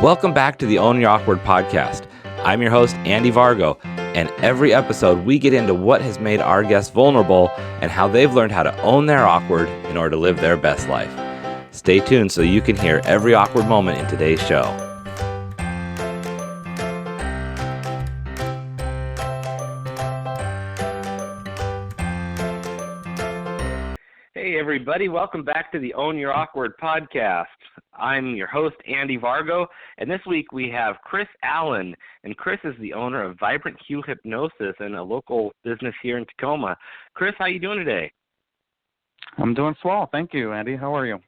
Welcome back to the Own Your Awkward podcast. I'm your host, Andy Vargo, and every episode we get into what has made our guests vulnerable and how they've learned how to own their awkward in order to live their best life. Stay tuned so you can hear every awkward moment in today's show. Hey everybody, welcome back to the Own Your Awkward podcast. I'm your host, Andy Vargo, and this week we have Chris Allen, and Chris is the owner of Vibrant Hue Hypnosis and a local business here in Tacoma. Chris, how you doing today? I'm doing swell. Thank you, Andy. How are you?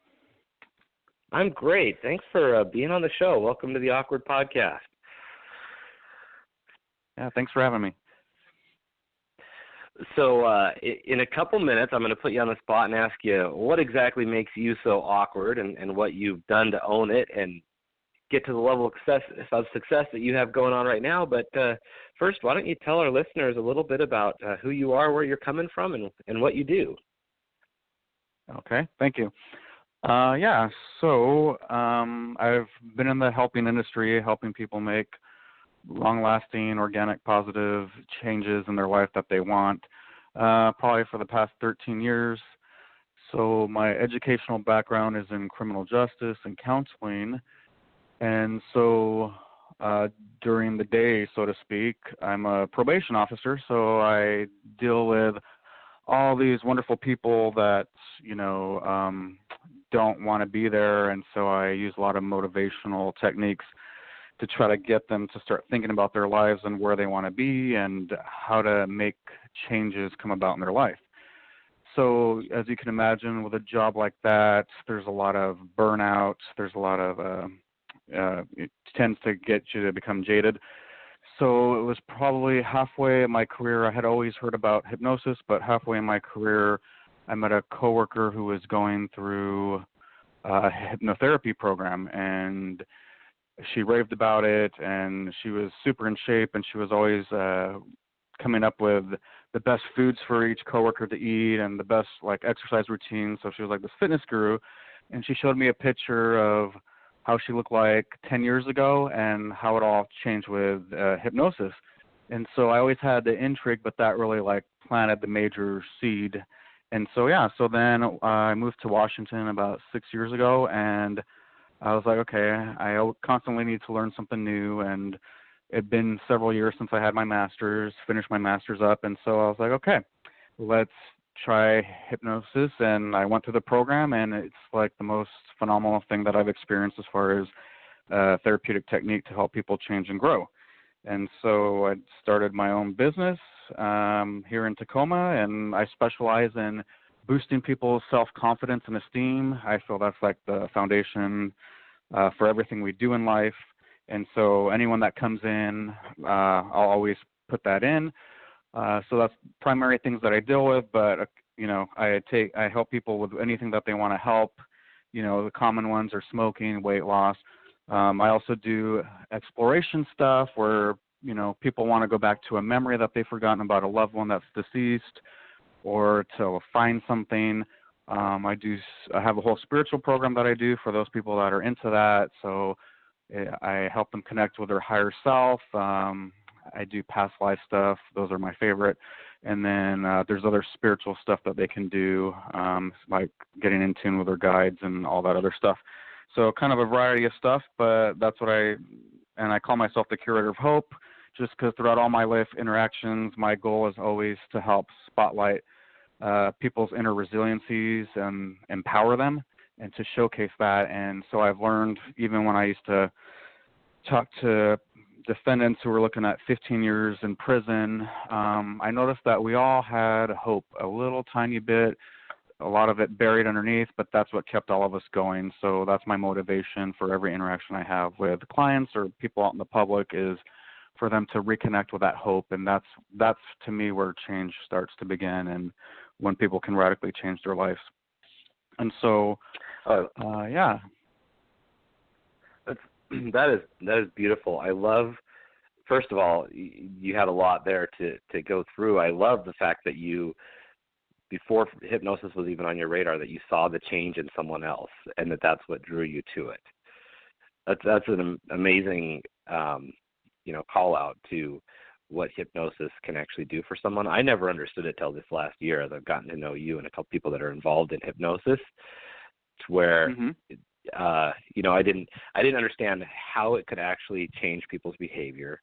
I'm great. Thanks for being on the show. Welcome to the Awkward podcast. Yeah, thanks for having me. So in a couple minutes, I'm going to put you on the spot and ask you what exactly makes you so awkward and what you've done to own it and get to the level of success that you have going on right now. But first, why don't you tell our listeners a little bit about who you are, where you're coming from, and what you do? Okay, thank you. So I've been in the helping industry, helping people make long-lasting, organic, positive changes in their life that they want, probably for the past 13 years. So my educational background is in criminal justice and counseling. And so during the day, so to speak, I'm a probation officer, so I deal with all these wonderful people that, don't want to be there. And so I use a lot of motivational techniques to try to get them to start thinking about their lives and where they want to be and how to make changes come about in their life. So as you can imagine, with a job like that, there's a lot of burnout. There's a lot of, it tends to get you to become jaded. So it was probably halfway in my career. I had always heard about hypnosis, but halfway in my career, I met a coworker who was going through a hypnotherapy program, and she raved about it, and she was super in shape, and she was always coming up with the best foods for each coworker to eat and the best exercise routine. So she was like this fitness guru, and she showed me a picture of how she looked like 10 years ago and how it all changed with hypnosis. And so I always had the intrigue, but that really planted the major seed. And so then I moved to Washington about 6 years ago, and I was like, okay, I constantly need to learn something new, and it'd been several years since I had my master's, finished my master's up, and so I was like, okay, let's try hypnosis, and I went through the program, and it's like the most phenomenal thing that I've experienced as far as therapeutic technique to help people change and grow. And so I started my own business here in Tacoma, and I specialize in boosting people's self-confidence and esteem. I feel that's like the foundation for everything we do in life. And so anyone that comes in, I'll always put that in. So that's primary things that I deal with, but I help people with anything that they want to help. The common ones are smoking, weight loss. I also do exploration stuff where, people want to go back to a memory that they've forgotten about, a loved one that's deceased, or to find something. I have a whole spiritual program that I do for those people that are into that. So I help them connect with their higher self. I do past life stuff. Those are my favorite. And then there's other spiritual stuff that they can do, like getting in tune with their guides and all that other stuff. So kind of a variety of stuff, but that's what I call myself the curator of hope, just because throughout all my life interactions, my goal is always to help spotlight people's inner resiliencies and empower them and to showcase that. And so I've learned, even when I used to talk to defendants who were looking at 15 years in prison, I noticed that we all had hope, a little tiny bit, a lot of it buried underneath, but that's what kept all of us going. So that's my motivation for every interaction I have with clients or people out in the public, is for them to reconnect with that hope. And that's to me where change starts to begin, and when people can radically change their lives. And so, that is beautiful. I love, first of all, you had a lot there to go through. I love the fact that you, before hypnosis was even on your radar, that you saw the change in someone else and that's what drew you to it. That's an amazing, call out to what hypnosis can actually do for someone. I never understood it till this last year as I've gotten to know you and a couple people that are involved in hypnosis, to where, Mm-hmm. I didn't understand how it could actually change people's behavior.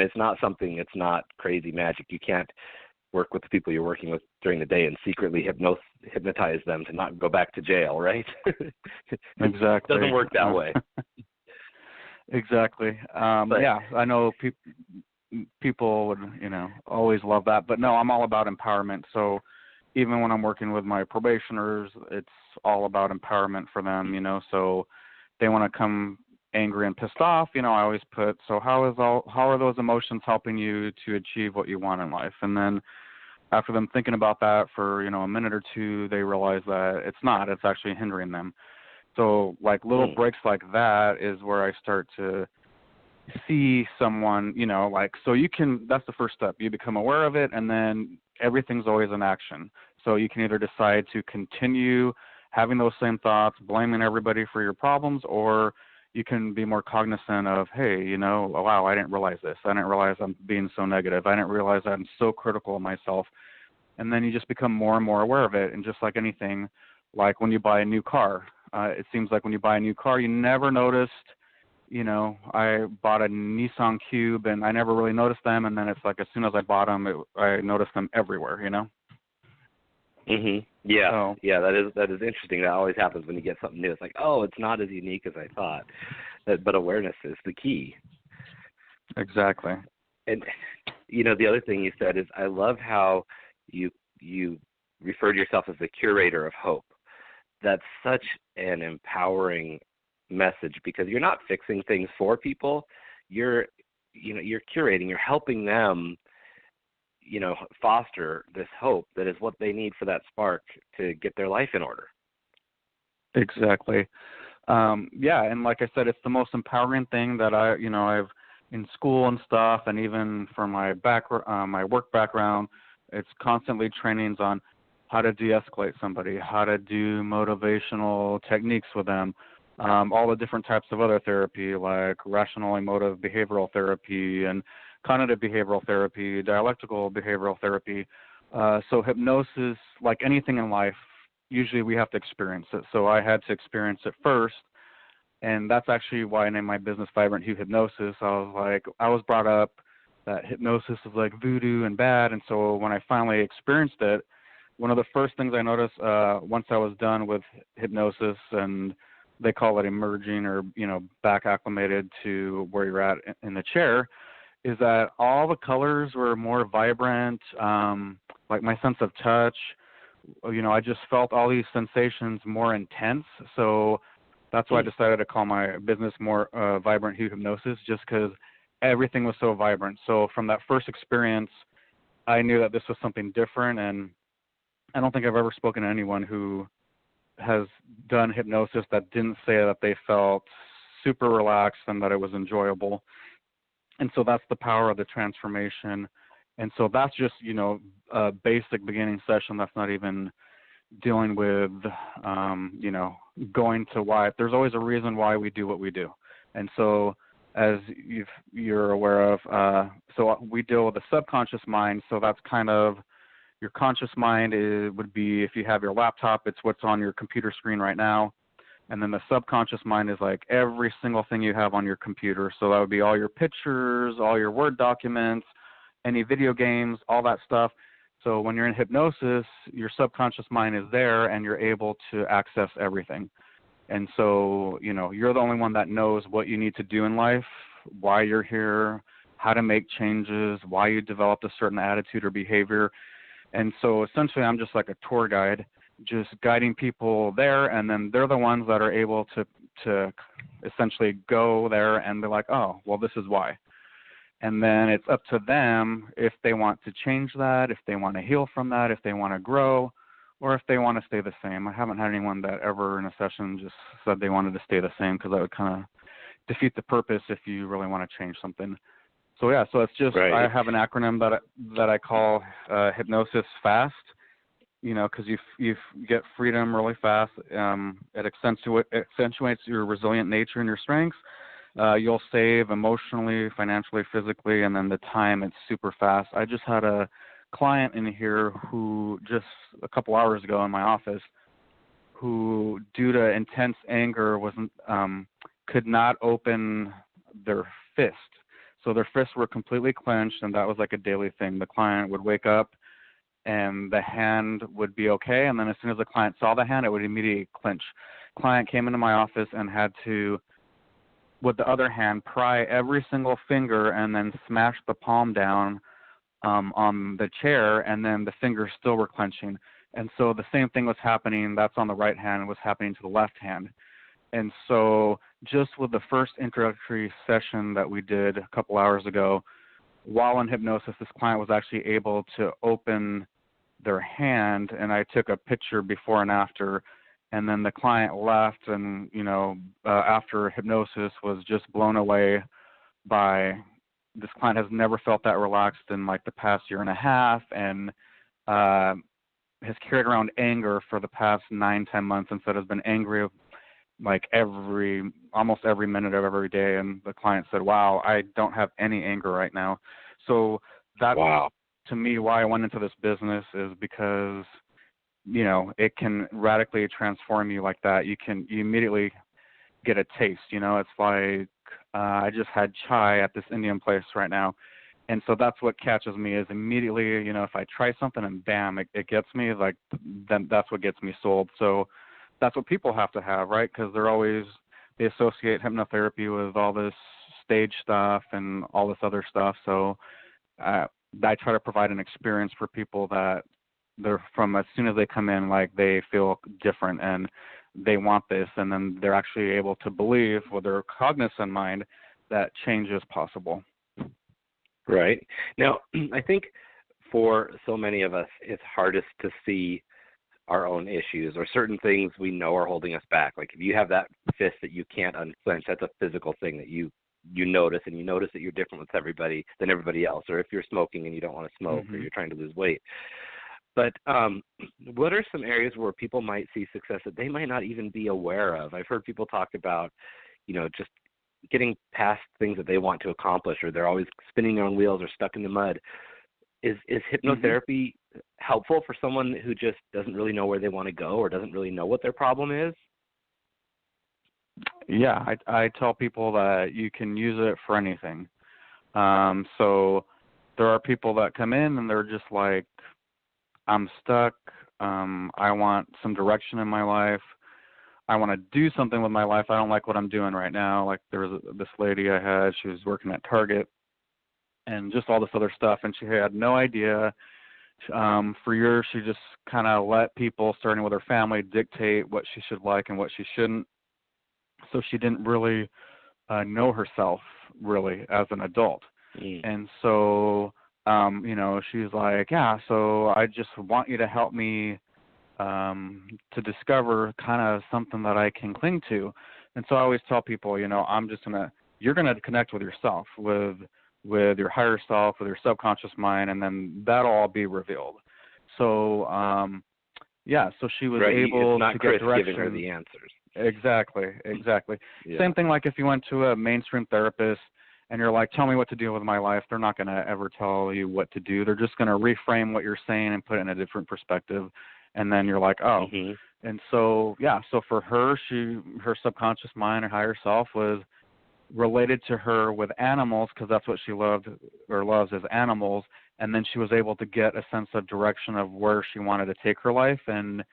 It's not something, it's not crazy magic. You can't work with the people you're working with during the day and secretly hypnotize them to not go back to jail, right? Exactly. It doesn't work that way. Exactly. Yeah, I know people would, always love that. But no, I'm all about empowerment. So even when I'm working with my probationers, it's all about empowerment for them, so they want to come angry and pissed off, I always put, so how are those emotions helping you to achieve what you want in life? And then after them thinking about that for, a minute or two, they realize that it's actually hindering them. So like little breaks like that is where I start to see someone, that's the first step. You become aware of it, and then everything's always in action. So you can either decide to continue having those same thoughts, blaming everybody for your problems, or you can be more cognizant of, hey, wow, I didn't realize this. I didn't realize I'm being so negative. I didn't realize I'm so critical of myself. And then you just become more and more aware of it. And just like anything, like when you buy a new car, it seems like when you buy a new car, you never noticed, I bought a Nissan Cube and I never really noticed them. And then it's like as soon as I bought them, I noticed them everywhere, Mhm. Yeah. So, yeah, that is interesting. That always happens when you get something new. It's like, oh, it's not as unique as I thought. But awareness is the key. exactly. And the other thing you said is I love how you refer to yourself as the curator of hope. That's such an empowering message because you're not fixing things for people. You're curating, you're helping them foster this hope that is what they need for that spark to get their life in order. Exactly. Yeah, and like I said, it's the most empowering thing that I've in school and stuff, and even from my my work background, it's constantly trainings on how to de-escalate somebody, how to do motivational techniques with them, all the different types of other therapy like rational emotive behavioral therapy and cognitive behavioral therapy, dialectical behavioral therapy. So hypnosis, like anything in life, usually we have to experience it. So I had to experience it first, and that's actually why I named my business Vibrant Hue Hypnosis. I was brought up that hypnosis is like voodoo and bad, and so when I finally experienced it, one of the first things I noticed once I was done with hypnosis, and they call it emerging or back acclimated to where you're at in the chair, is that all the colors were more vibrant, like my sense of touch. I just felt all these sensations more intense. So that's why I decided to call my business more Vibrant Hue Hypnosis, just because everything was so vibrant. So from that first experience, I knew that this was something different, and I don't think I've ever spoken to anyone who has done hypnosis that didn't say that they felt super relaxed and that it was enjoyable. And so that's the power of the transformation. And so that's just, a basic beginning session. That's not even dealing with, going to why. There's always a reason why we do what we do. And so as you're aware of, so we deal with the subconscious mind. So that's kind of your conscious mind would be, if you have your laptop, it's what's on your computer screen right now. And then the subconscious mind is like every single thing you have on your computer. So that would be all your pictures, all your Word documents, any video games, all that stuff. So when you're in hypnosis, your subconscious mind is there and you're able to access everything. And so, you're the only one that knows what you need to do in life, why you're here, how to make changes, why you developed a certain attitude or behavior. And so essentially I'm just like a tour guide, just guiding people there, and then they're the ones that are able to essentially go there and be like, oh, well, this is why. And then it's up to them if they want to change that, if they want to heal from that, if they want to grow, or if they want to stay the same. I haven't had anyone that ever in a session just said they wanted to stay the same, because that would kind of defeat the purpose if you really want to change something. So it's just, right. I have an acronym that I call Hypnosis FAST. because you get freedom really fast. It accentuates your resilient nature and your strengths. You'll save emotionally, financially, physically, and then the time, it's super fast. I just had a client in here who just a couple hours ago in my office who, due to intense anger, could not open their fist. So their fists were completely clenched, and that was like a daily thing. The client would wake up, and the hand would be okay, and then as soon as the client saw the hand, it would immediately clench. Client came into my office and had to, with the other hand, pry every single finger and then smash the palm down on the chair, and then the fingers still were clenching. And so the same thing was happening, that's on the right hand, was happening to the left hand. And so just with the first introductory session that we did a couple hours ago, while in hypnosis, this client was actually able to open their hand, and I took a picture before and after, and then the client left, and, after hypnosis was just blown away by, this client has never felt that relaxed in like the past year and a half, and has carried around anger for the past 9-10 months, and said has been angry like almost every minute of every day. And the client said, wow, I don't have any anger right now. So that's, wow, to me, why I went into this business, is because, it can radically transform you like that. You immediately get a taste, it's like, I just had chai at this Indian place right now. And so that's what catches me, is immediately, if I try something and bam, it gets me, like, then that's what gets me sold. So that's what people have to have, right? Because they associate hypnotherapy with all this stage stuff and all this other stuff. So I try to provide an experience for people that they're from, as soon as they come in, like, they feel different and they want this, and then they're actually able to believe with their cognizant mind that change is possible. Right. Now, I think for so many of us, it's hardest to see our own issues, or certain things we know are holding us back. Like if you have that fist that you can't unclench, that's a physical thing that you notice, and you notice that you're different with everybody than everybody else, or if you're smoking and you don't want to smoke, or you're trying to lose weight. But what are some areas where people might see success that they might not even be aware of? I've heard people talk about, just getting past things that they want to accomplish, or they're always spinning their own wheels or stuck in the mud. Is hypnotherapy helpful for someone who just doesn't really know where they want to go, or doesn't really know what their problem is? Yeah, I tell people that you can use it for anything. So there are people that come in and they're just like, I'm stuck. I want some direction in my life. I want to do something with my life. I don't like what I'm doing right now. Like there was this lady I had, she was working at Target and just all this other stuff, and she had no idea. For years, she just kind of let people, starting with her family, dictate what she should like and what she shouldn't. So she didn't really know herself really as an adult. And so, she's like, yeah, so I just want you to help me to discover kind of something that I can cling to. And so I always tell people, you're going to connect with yourself, with your higher self, with your subconscious mind, and then that'll all be revealed. So, so she was able to get direction. Giving her the answers. Exactly. Yeah. Same thing like if you went to a mainstream therapist and you're like, tell me what to do with my life, they're not going to ever tell you what to do. They're just going to reframe what you're saying and put it in a different perspective. And then you're like, oh. And so, so for her, her subconscious mind, her higher self was related to her with animals, because that's what she loved or loves, is animals. And then she was able to get a sense of direction of where she wanted to take her life, and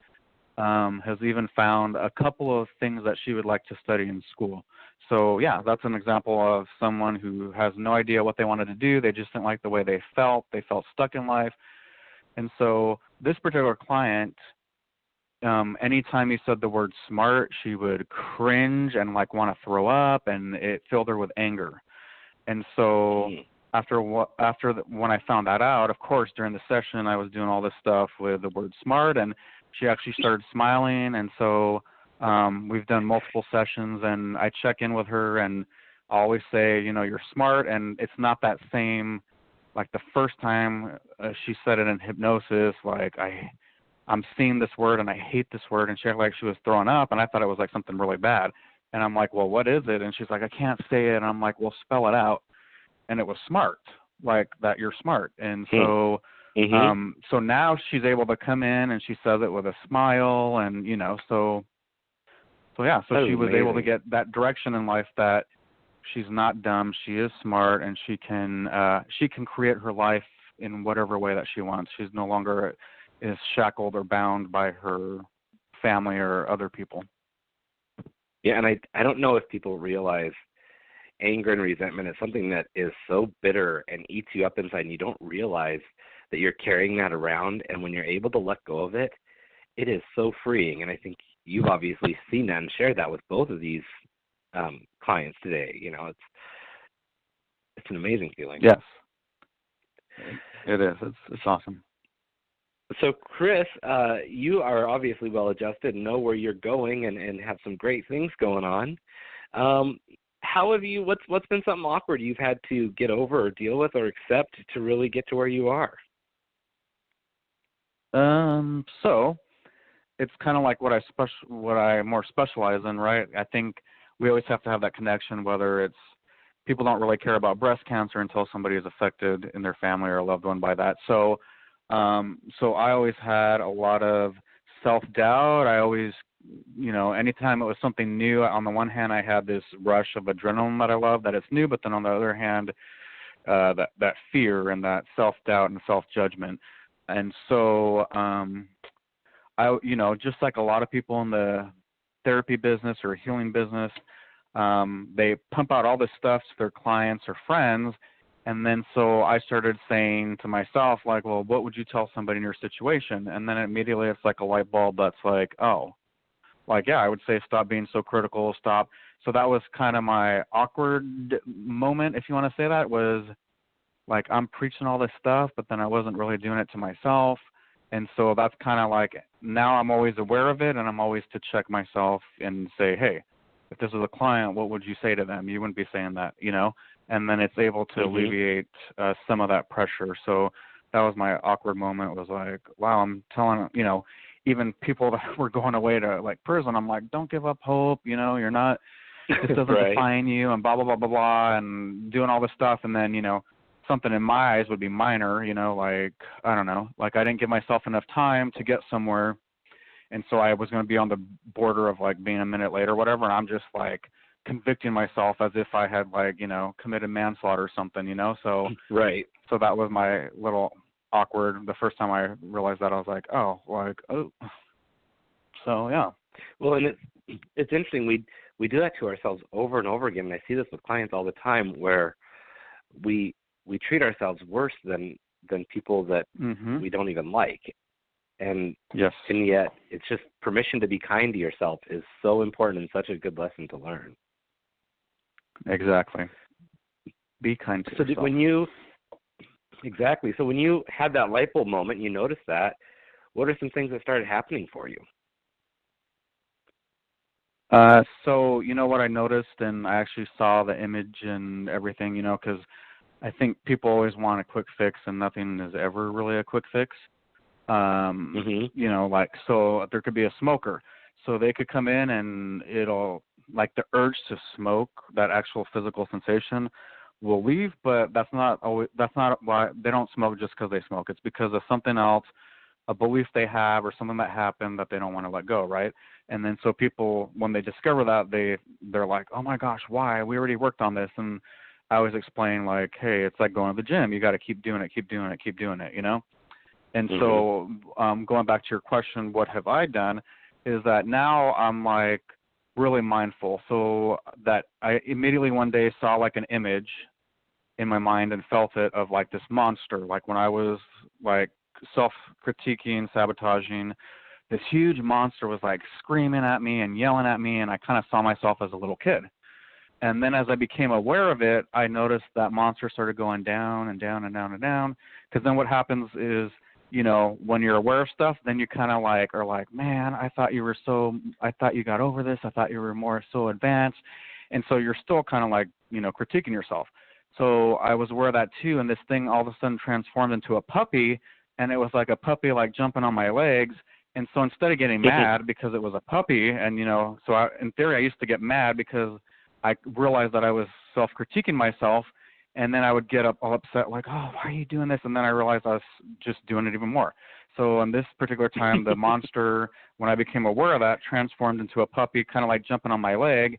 has even found a couple of things that she would like to study in school. So that's an example of someone who has no idea what they wanted to do. They just didn't like the way they felt. They felt stuck in life. And so this particular client, anytime he said the word smart, she would cringe and like want to throw up, and it filled her with anger. And so when I found that out, of course, during the session, I was doing all this stuff with the word smart, and she actually started smiling. And so we've done multiple sessions, and I check in with her and I always say, you're smart. And it's not that same, like the first time she said it in hypnosis, like I'm seeing this word and I hate this word, and she acted like she was throwing up, and I thought it was like something really bad. And I'm like, well, what is it? And she's like, I can't say it. And I'm like, well, spell it out. And it was smart, like that you're smart. And so so now she's able to come in and she says it with a smile, and so yeah, so she was able to get that direction in life, that she's not dumb, she is smart, and she can create her life in whatever way that she wants. She's no longer is shackled or bound by her family or other people. Yeah, and I don't know if people realize anger and resentment is something that is so bitter and eats you up inside, and you don't realize that you're carrying that around. And when you're able to let go of it, it is so freeing. And I think you've obviously seen that and shared that with both of these clients today. It's an amazing feeling. Yes, it is. It's awesome. So, Chris, you are obviously well-adjusted and know where you're going and have some great things going on. How have you? What's been something awkward you've had to get over or deal with or accept to really get to where you are? So it's kind of like what I more specialize in, right? I think we always have to have that connection, whether it's people don't really care about breast cancer until somebody is affected in their family or a loved one by that. So I always had a lot of self-doubt. I always, anytime it was something new, on the one hand, I had this rush of adrenaline that I love, that it's new, but then on the other hand, that fear and that self-doubt and self-judgment. And so, just like a lot of people in the therapy business or healing business, they pump out all this stuff to their clients or friends. And then so I started saying to myself, like, well, what would you tell somebody in your situation? And then immediately it's like a light bulb that's like, oh, like, yeah, I would say stop being so critical, stop. So that was kind of my awkward moment, if you want to say that, was like I'm preaching all this stuff, but then I wasn't really doing it to myself. And so that's kind of like, now I'm always aware of it, and I'm always to check myself and say, hey, if this was a client, what would you say to them? You wouldn't be saying that, and then it's able to alleviate some of that pressure. So that was my awkward moment. It was like, wow, I'm telling, even people that were going away to like prison, I'm like, don't give up hope, you're not, this doesn't right. define you, and blah, blah, blah, blah, blah, and doing all this stuff. And then, something in my eyes would be minor, like, I don't know, like I didn't give myself enough time to get somewhere. And so I was going to be on the border of like being a minute late or whatever. And I'm just like convicting myself as if I had like, committed manslaughter or something, so. Right. So that was my little awkward. The first time I realized that, I was like, oh. So, yeah. Well, and it's interesting. We do that to ourselves over and over again. And I see this with clients all the time, where we treat ourselves worse than people that we don't even like. And yes. And yet it's just permission to be kind to yourself is so important and such a good lesson to learn. Exactly. Be kind to yourself. So when you had that light bulb moment, you noticed that, what are some things that started happening for you? So, what I noticed, and I actually saw the image and everything, because I think people always want a quick fix, and nothing is ever really a quick fix. Like, so there could be a smoker. So they could come in and it'll, like the urge to smoke, that actual physical sensation will leave, but that's not why they don't smoke just because they smoke. It's because of something else, a belief they have or something that happened that they don't want to let go, right? And then so people, when they discover that, they're like, oh my gosh, why? We already worked on this. And I always explain, like, hey, it's like going to the gym. You got to keep doing it. And so going back to your question, what have I done, is that now I'm like really mindful. So that I immediately one day saw like an image in my mind and felt it of like this monster. Like when I was like self-critiquing, sabotaging, this huge monster was like screaming at me and yelling at me, and I kind of saw myself as a little kid. And then as I became aware of it, I noticed that monster started going down and down and down and down. Because then what happens is, when you're aware of stuff, then you kind of like are like, man, I thought you got over this. I thought you were more so advanced. And so you're still kind of like, critiquing yourself. So I was aware of that too. And this thing all of a sudden transformed into a puppy. and it was like a puppy like jumping on my legs. And so instead of getting mad because it was a puppy, and so in theory I used to get mad because I realized that I was self-critiquing myself, and then I would get all upset like, oh, why are you doing this? And then I realized I was just doing it even more. So on this particular time, the monster, when I became aware of that, transformed into a puppy, kind of like jumping on my leg.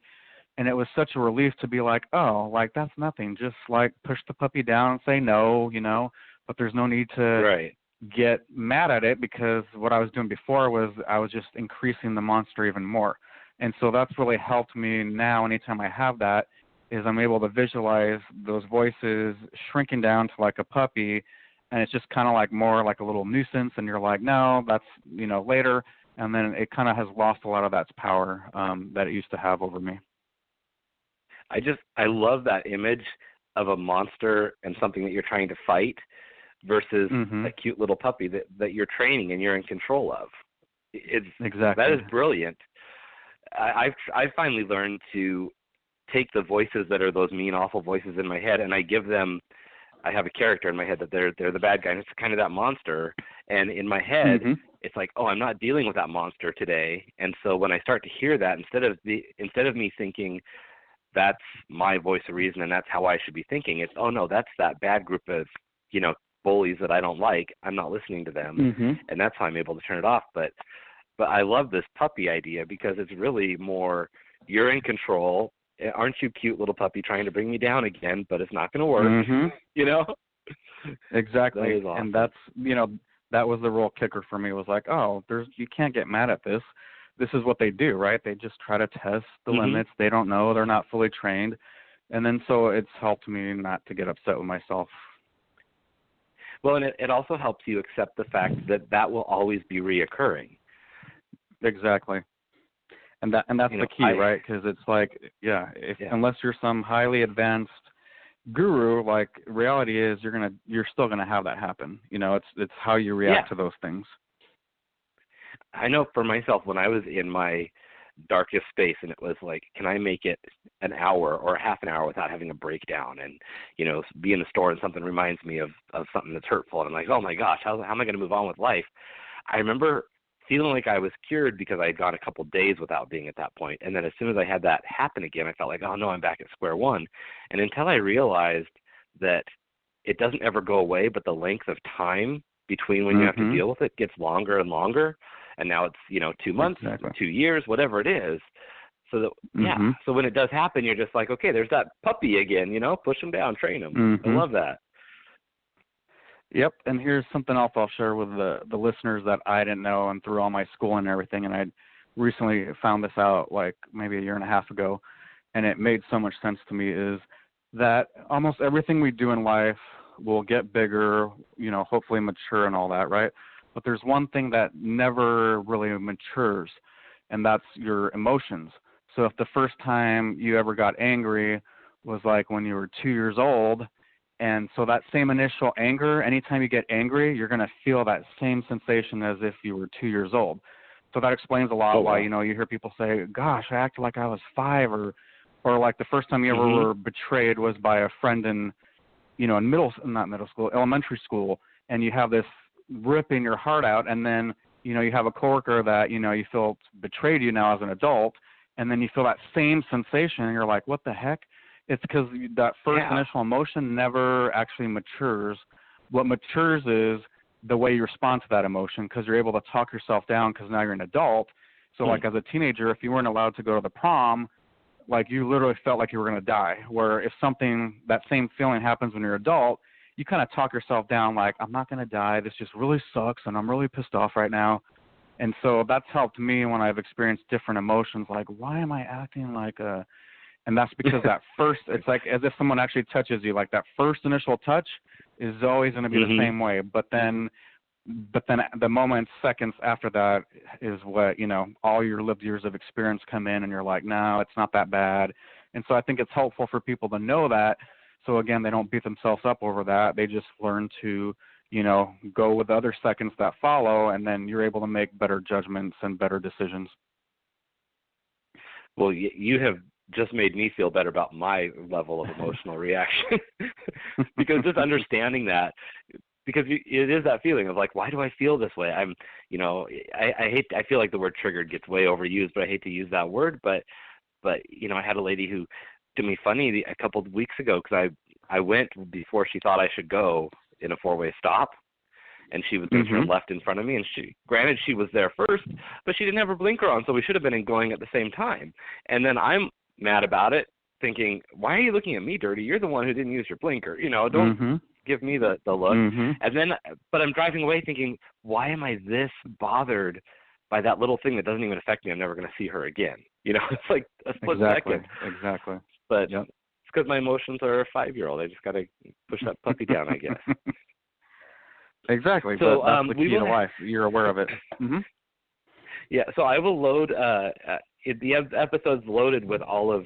And it was such a relief to be like, oh, like that's nothing. Just like push the puppy down and say no, but there's no need to get mad at it, because what I was doing before was I was just increasing the monster even more. And so that's really helped me now. Anytime I have that, is I'm able to visualize those voices shrinking down to like a puppy, and it's just kind of like more like a little nuisance, and you're like, no, that's, later. And then it kind of has lost a lot of its power that it used to have over me. I love that image of a monster and something that you're trying to fight versus a cute little puppy that you're training and you're in control of. Exactly. That is brilliant. I've finally learned to take the voices that are those mean, awful voices in my head, and I have a character in my head that they're the bad guy, and it's kind of that monster. And in my head, it's like, oh, I'm not dealing with that monster today. And so when I start to hear that, instead of me thinking that's my voice of reason and that's how I should be thinking, it's, oh no, that's that bad group of bullies that I don't like. I'm not listening to them, and that's how I'm able to turn it off. But I love this puppy idea, because it's really more, you're in control. Aren't you cute little puppy trying to bring me down again? But it's not going to work. Exactly. That is awesome. And that's that was the real kicker for me. Was like, oh, you can't get mad at this. This is what they do, right? They just try to test the limits. They don't know. They're not fully trained. And then so it's helped me not to get upset with myself. Well, and it also helps you accept the fact that will always be reoccurring. Exactly. And that's the key, right? Because it's like, unless you're some highly advanced guru, like reality is you're still gonna have that happen. It's how you react to those things. I know for myself, when I was in my darkest space, and it was like, can I make it an hour or half an hour without having a breakdown, and be in the store and something reminds me of something that's hurtful, and I'm like, oh my gosh, how am I going to move on with life? I remember feeling like I was cured because I had gone a couple days without being at that point, and then as soon as I had that happen again, I felt like, oh no, I'm back at square one. And until I realized that it doesn't ever go away, but the length of time between when you have to deal with it gets longer and longer, and now it's 2 months, 2 years, whatever it is. So that so when it does happen, you're just like, okay, there's that puppy again, push him down, train him. I love that. Yep, and here's something else I'll share with the listeners that I didn't know, and through all my schooling and everything, and I recently found this out like maybe a year and a half ago, and it made so much sense to me, is that almost everything we do in life will get bigger, hopefully mature and all that, right? But there's one thing that never really matures, and that's your emotions. So if the first time you ever got angry was like when you were 2 years old, and so that same initial anger, anytime you get angry, you're going to feel that same sensation as if you were 2 years old. So that explains a lot why, you hear people say, gosh, I acted like I was 5, or like the first time you ever were betrayed was by a friend in, in elementary school, and you have this ripping your heart out, and then, you have a coworker that, you feel betrayed you now as an adult, and then you feel that same sensation, and you're like, what the heck? It's because that first initial emotion never actually matures. What matures is the way you respond to that emotion, because you're able to talk yourself down because now you're an adult. So like as a teenager, if you weren't allowed to go to the prom, like you literally felt like you were going to die. Where if that same feeling happens when you're an adult, you kind of talk yourself down like, I'm not going to die. This just really sucks, and I'm really pissed off right now. And so that's helped me when I've experienced different emotions, like, why am I acting like a... And that's because that first, it's like as if someone actually touches you. Like that first initial touch is always going to be the same way. But then the moments, seconds after that is what, all your lived years of experience come in, and you're like, no, it's not that bad. And so I think it's helpful for people to know that. So again, they don't beat themselves up over that. They just learn to, go with the other seconds that follow, and then you're able to make better judgments and better decisions. Well, you have just made me feel better about my level of emotional reaction, because just understanding that because it is that feeling of like, why do I feel this way? I'm, you know, I feel like the word triggered gets way overused, but I hate to use that word. But you know, I had a lady who did me funny a couple of weeks ago because I went before she thought I should go in a 4-way stop, and she was going to turn left in front of me, and granted she was there first, but she didn't have her blinker on, so we should have been going at the same time. And then I'm mad about it, thinking, why are you looking at me dirty? You're the one who didn't use your blinker. You know, don't give me the look. And then, but I'm driving away thinking, why am I this bothered by that little thing that doesn't even affect me? I'm never going to see her again. You know, it's like a split second. Exactly. But it's because my emotions are a 5-year-old. I just got to push that puppy down, I guess. Exactly. So but that's the key to life. You're aware of it. Yeah. So I will load the episode's loaded with all of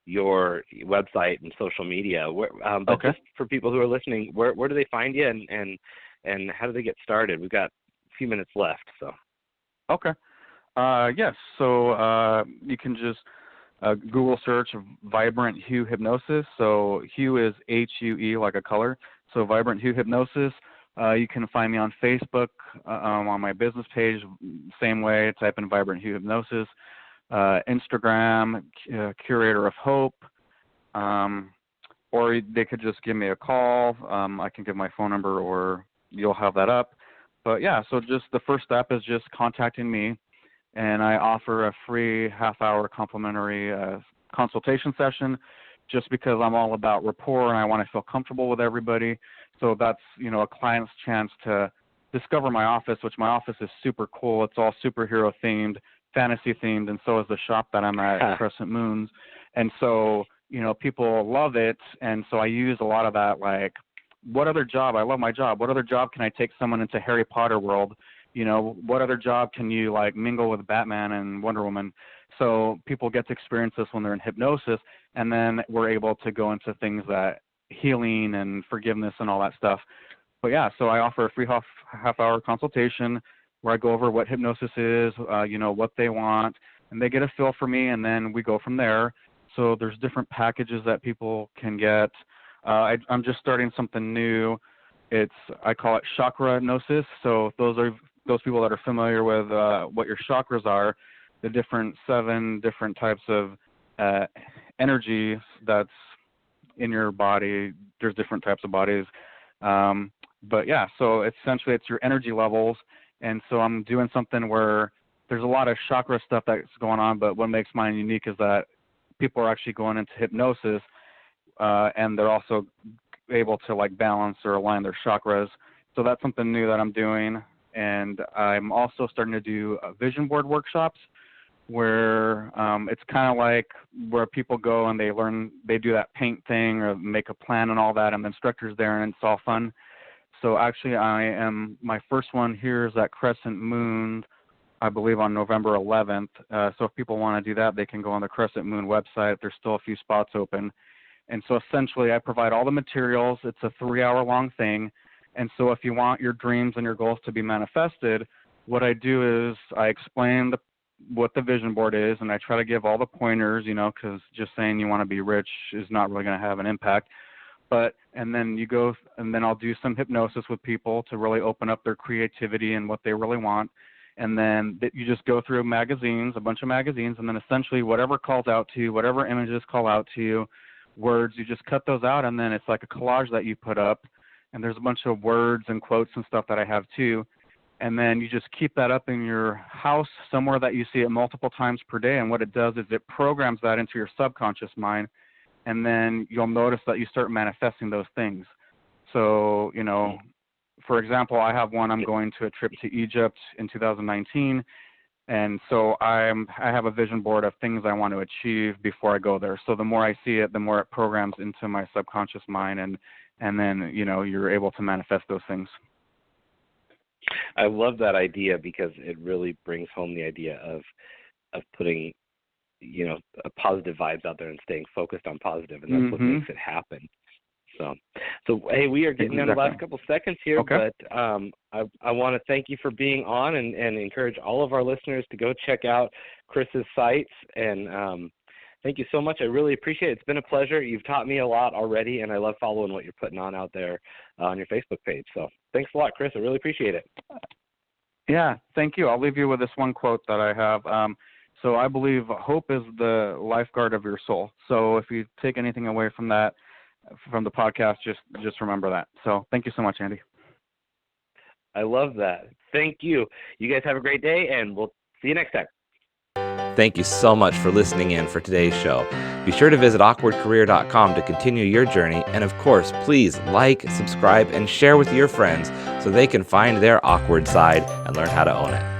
your website and social media. But just for people who are listening, where do they find you, and how do they get started? We've got a few minutes left. So. Okay. Yes. So you can just Google search Vibrant Hue Hypnosis. So Hue is H-U-E, like a color. So Vibrant Hue Hypnosis. You can find me on Facebook on my business page. Same way, type in Vibrant Hue Hypnosis. Instagram, Curator of Hope. Or they could just give me a call. I can give my phone number, or you'll have that up. But yeah, so just the first step is just contacting me, and I offer a free half-hour complimentary consultation session, just because I'm all about rapport and I want to feel comfortable with everybody. So that's, you know, a client's chance to discover my office, which my office is super cool. It's all superhero themed, fantasy themed, and so is the shop that I'm at, Crescent Moons. And so, you know, people love it, and so I use a lot of that, like, what other job? I love my job. What other job can I take someone into Harry Potter world? You know, what other job can you, like, mingle with Batman and Wonder Woman? So people get to experience this when they're in hypnosis, and then we're able to go into things that healing and forgiveness and all that stuff. But yeah, so I offer a free half-hour consultation where I go over what hypnosis is, you know, what they want, and they get a feel for me, and then we go from there. So there's different packages that people can get. I'm just starting something new. I call it chakra hypnosis. So those people that are familiar with what your chakras are, the 7 different types of energy that's in your body. There's different types of bodies. But yeah, so essentially it's your energy levels. And so I'm doing something where there's a lot of chakra stuff that's going on, but what makes mine unique is that people are actually going into hypnosis, and they're also able to, like, balance or align their chakras. So that's something new that I'm doing. And I'm also starting to do vision board workshops where it's kind of like where people go and they do that paint thing or make a plan and all that, and the instructor's there and it's all fun. So actually my first one here is at Crescent Moon, I believe on November 11th. So if people want to do that, they can go on the Crescent Moon website. There's still a few spots open. And so essentially I provide all the materials. It's a 3-hour-long thing. And so if you want your dreams and your goals to be manifested, what I do is I explain what the vision board is, and I try to give all the pointers, you know, because just saying you want to be rich is not really going to have an impact. And then I'll do some hypnosis with people to really open up their creativity and what they really want. And then you just go through a bunch of magazines, and then essentially whatever calls out to you, whatever images call out to you, words, you just cut those out, and then it's like a collage that you put up, and there's a bunch of words and quotes and stuff that I have too. And then you just keep that up in your house somewhere that you see it multiple times per day, and what it does is it programs that into your subconscious mind, and then you'll notice that you start manifesting those things. So, you know, for example, I have one, I'm going to a trip to Egypt in 2019, and so I have a vision board of things I want to achieve before I go there. So the more I see it, the more it programs into my subconscious mind, and then, you know, you're able to manifest those things. I love that idea because it really brings home the idea of putting, you know, positive vibes out there and staying focused on positive, and that's what makes it happen. So hey, we are getting down to the last couple seconds here, but I want to thank you for being on and encourage all of our listeners to go check out Chris's sites and Thank you so much. I really appreciate it. It's been a pleasure. You've taught me a lot already, and I love following what you're putting on out there on your Facebook page. So thanks a lot, Chris. I really appreciate it. Yeah, thank you. I'll leave you with this one quote that I have. So I believe hope is the lifeguard of your soul. So if you take anything away from that, from the podcast, just remember that. So thank you so much, Andy. I love that. Thank you. You guys have a great day, and we'll see you next time. Thank you so much for listening in for today's show. Be sure to visit awkwardcareer.com to continue your journey. And of course, please like, subscribe, and share with your friends so they can find their awkward side and learn how to own it.